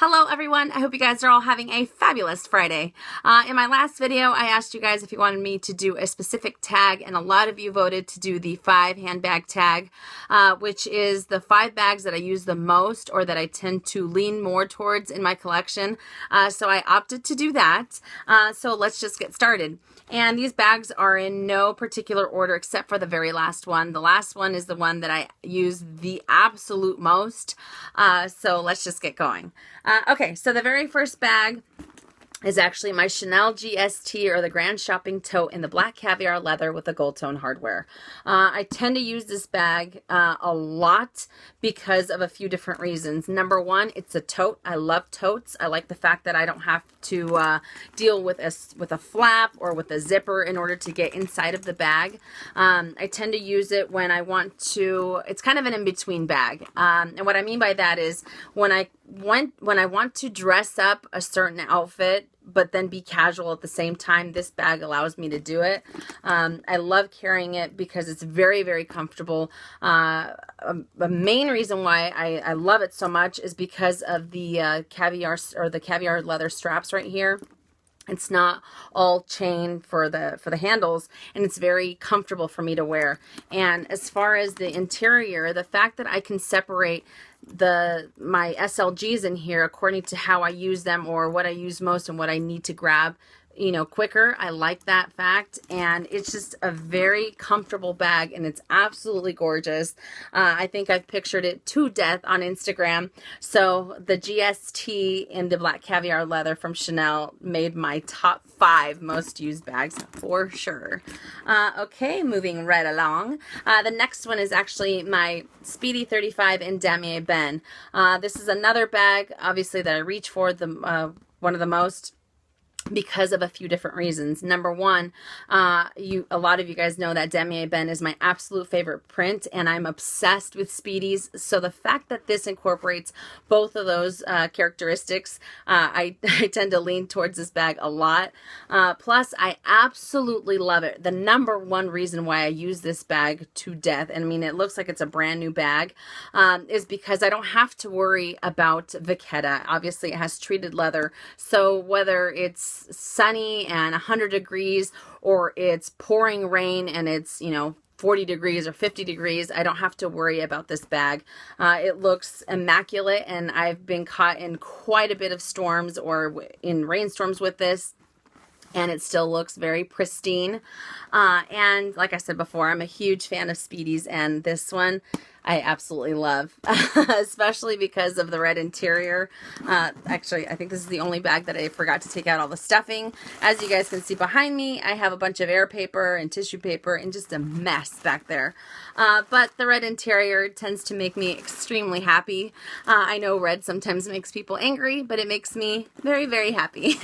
Hello everyone, I hope you guys are all having a fabulous Friday. In my last video, I asked you guys if you wanted me to do a specific tag, and a lot of you voted to do the 5 handbag tag, which is the 5 bags that I use the most or that I tend to lean more towards in my collection. So I opted to do that. So let's just get started. And these bags are in no particular order except for the very last one. The last one is the one that I use the absolute most. So let's just get going. Okay, so the very first bag is actually my Chanel GST, or the Grand Shopping Tote, in the black caviar leather with the Goldtone hardware. I tend to use this bag a lot because of a few different reasons. Number one, it's a tote. I love totes. I like the fact that I don't have to deal with a flap or with a zipper in order to get inside of the bag. I tend to use it when I want to, it's kind of an in-between bag. And what I mean by that is when I want to dress up a certain outfit but then be casual at the same time, this bag allows me to do it. I love carrying it because it's very, very comfortable. The main reason why I love it so much is because of the caviar leather straps right here. It's not all chain for the handles, and it's very comfortable for me to wear. And as far as the interior, the fact that I can separate my SLGs in here according to how I use them, or what I use most and what I need to grab, you know, quicker. I like that fact, and it's just a very comfortable bag, and it's absolutely gorgeous. I think I've pictured it to death on Instagram. So the GST in the black caviar leather from Chanel made my top 5 most used bags for sure. Okay, moving right along. The next one is actually my Speedy 35 in Damier Ebene. This is another bag, obviously, that I reach for one of the most, because of a few different reasons. Number one, a lot of you guys know that Damier Ebene is my absolute favorite print, and I'm obsessed with Speedies. So the fact that this incorporates both of those characteristics, I tend to lean towards this bag a lot. Plus, I absolutely love it. The number one reason why I use this bag to death, and I mean, it looks like it's a brand new bag, is because I don't have to worry about vachetta. Obviously, it has treated leather, so whether it's sunny and 100 degrees or it's pouring rain and it's, you know, 40 degrees or 50 degrees, I don't have to worry about this bag. It looks immaculate, and I've been caught in quite a bit of storms or in rainstorms with this, and it still looks very pristine. And like I said before, I'm a huge fan of Speedies, and this one I absolutely love, especially because of the red interior. Actually, I think this is the only bag that I forgot to take out all the stuffing. As you guys can see behind me, I have a bunch of air paper and tissue paper and just a mess back there. But the red interior tends to make me extremely happy. I know red sometimes makes people angry, but it makes me very, very happy.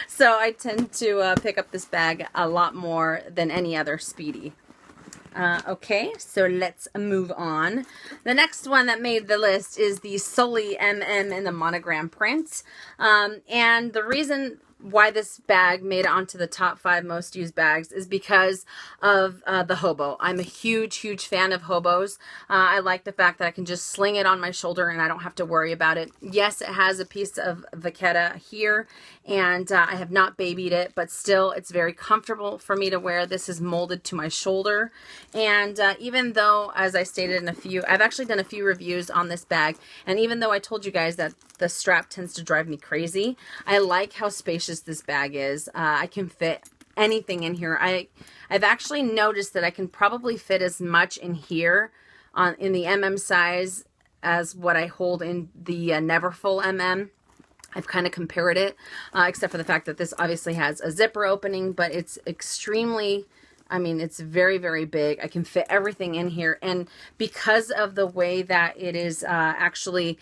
So I tend to pick up this bag a lot more than any other Speedy. Okay, so let's move on. The next one that made the list is the Sully MM in the monogram print. And the reason why this bag made it onto the top 5 most used bags is because of the hobo. I'm a huge, huge fan of hobos. I like the fact that I can just sling it on my shoulder and I don't have to worry about it. Yes, it has a piece of vachetta here, and I have not babied it, but still it's very comfortable for me to wear. This is molded to my shoulder, and even though, as I stated in I've actually done a few reviews on this bag, and even though I told you guys that the strap tends to drive me crazy, I like how spacious this bag is. I can fit anything in here. I've actually noticed that I can probably fit as much in here in the MM size as what I hold in the Neverfull MM. I've kind of compared it, except for the fact that this obviously has a zipper opening, but it's extremely, I mean, it's very, very big. I can fit everything in here. And because of the way that it is actually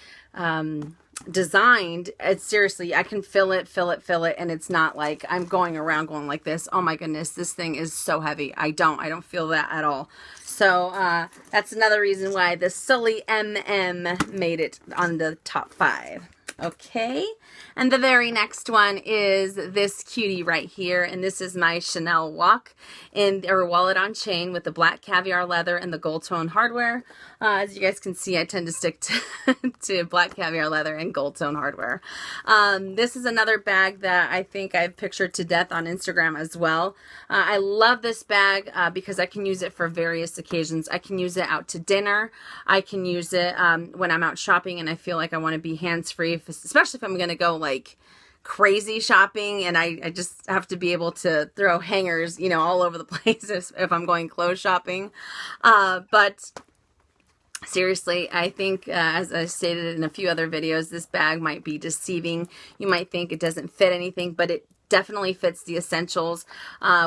designed, it's seriously, I can fill it, and it's not like I'm going around going like this. Oh my goodness, this thing is so heavy. I don't feel that at all. So that's another reason why the Sully MM made it on the top 5. Okay, and the very next one is this cutie right here, and this is my Chanel wallet on chain with the black caviar leather and the Goldtone hardware. As you guys can see, I tend to stick to black caviar leather and Goldtone hardware. This is another bag that I think I've pictured to death on Instagram as well. I love this bag because I can use it for various occasions. I can use it out to dinner. I can use it when I'm out shopping and I feel like I want to be hands-free, especially if I'm going to go like crazy shopping and I just have to be able to throw hangers, you know, all over the place if I'm going clothes shopping. But seriously, I think, as I stated in a few other videos, this bag might be deceiving. You might think it doesn't fit anything, but it definitely fits the essentials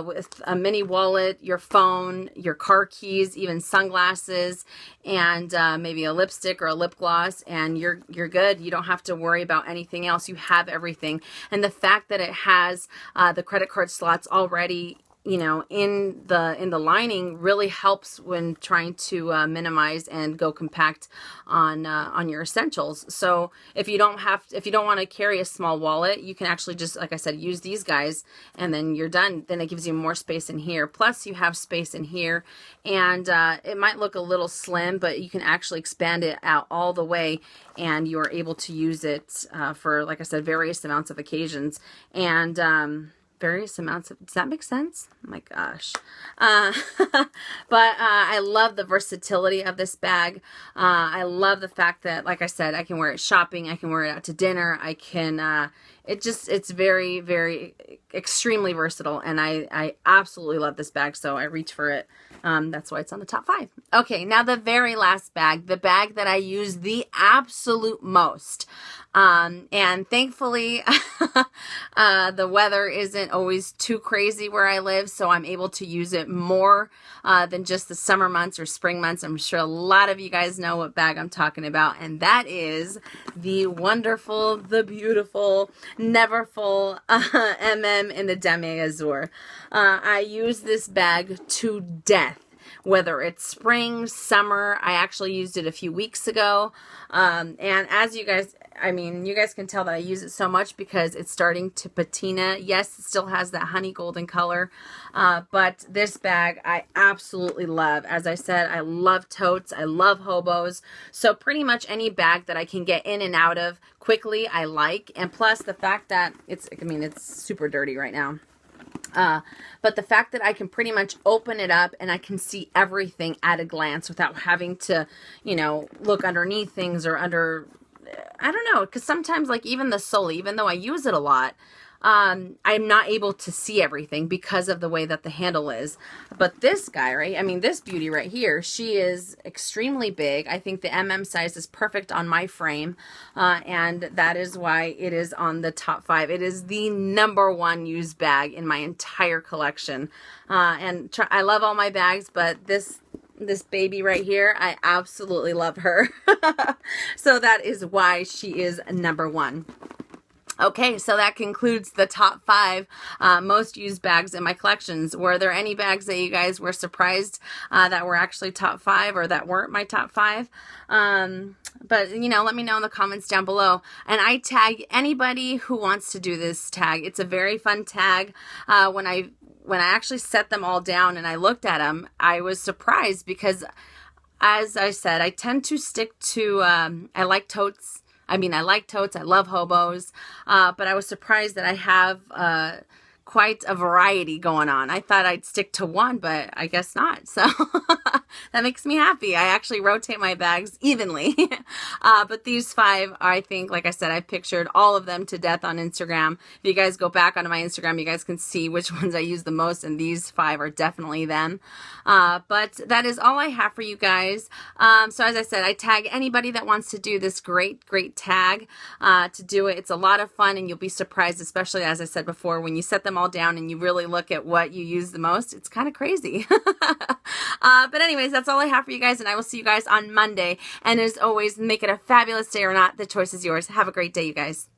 with a mini wallet, your phone, your car keys, even sunglasses, and maybe a lipstick or a lip gloss, and you're good. You don't have to worry about anything else. You have everything. And the fact that it has the credit card slots already, you know, in the lining really helps when trying to minimize and go compact on your essentials. So if you don't want to carry a small wallet, you can actually just, like I said, use these guys and then you're done. Then it gives you more space in here. Plus you have space in here, and it might look a little slim, but you can actually expand it out all the way and you're able to use it for, like I said, various amounts of occasions. And various amounts of, does that make sense? Oh my gosh. But I love the versatility of this bag. I love the fact that, like I said, I can wear it shopping, I can wear it out to dinner, I can, it's very, very extremely versatile, and I absolutely love this bag, so I reach for it. That's why it's on the top 5. Okay, now the very last bag, the bag that I use the absolute most. And thankfully, the weather isn't always too crazy where I live, so I'm able to use it more than just the summer months or spring months. I'm sure a lot of you guys know what bag I'm talking about, and that is the wonderful, the beautiful, Neverfull in the Damier Azur. I use this bag to death. Whether it's spring, summer, I actually used it a few weeks ago. And as you guys, I mean, you guys can tell that I use it so much because it's starting to patina. Yes, it still has that honey golden color, but this bag I absolutely love. As I said, I love totes, I love hobos, so pretty much any bag that I can get in and out of quickly, I like. And plus the fact that it's, I mean, it's super dirty right now. But the fact that I can pretty much open it up and I can see everything at a glance without having to, you know, look underneath things or under, I don't know, because sometimes, like even the Sully, even though I use it a lot, I'm not able to see everything because of the way that the handle is. But this guy, right, I mean, this beauty right here, she is extremely big. I think the MM size is perfect on my frame, and that is why it is on the top 5. It is the #1 used bag in my entire collection. And I love all my bags, but this baby right here, I absolutely love her. So that is why she is #1. Okay, so that concludes the top 5 most used bags in my collections. Were there any bags that you guys were surprised that were actually top 5 or that weren't my top 5? But, you know, let me know in the comments down below. And I tag anybody who wants to do this tag. It's a very fun tag. When I actually set them all down and I looked at them, I was surprised because, as I said, I tend to stick to, I like totes. I mean, I like totes, I love hobos, but I was surprised that I have quite a variety going on. I thought I'd stick to one, but I guess not. So that makes me happy. I actually rotate my bags evenly. But these 5, I think, like I said, I pictured all of them to death on Instagram. If you guys go back onto my Instagram, you guys can see which ones I use the most, and these 5 are definitely them. But that is all I have for you guys. So as I said, I tag anybody that wants to do this great tag to do it. It's a lot of fun, and you'll be surprised, especially as I said before, when you set them all down and you really look at what you use the most. It's kind of crazy. But anyways, that's all I have for you guys, and I will see you guys on Monday. And as always, make it a fabulous day or not. The choice is yours. Have a great day, you guys.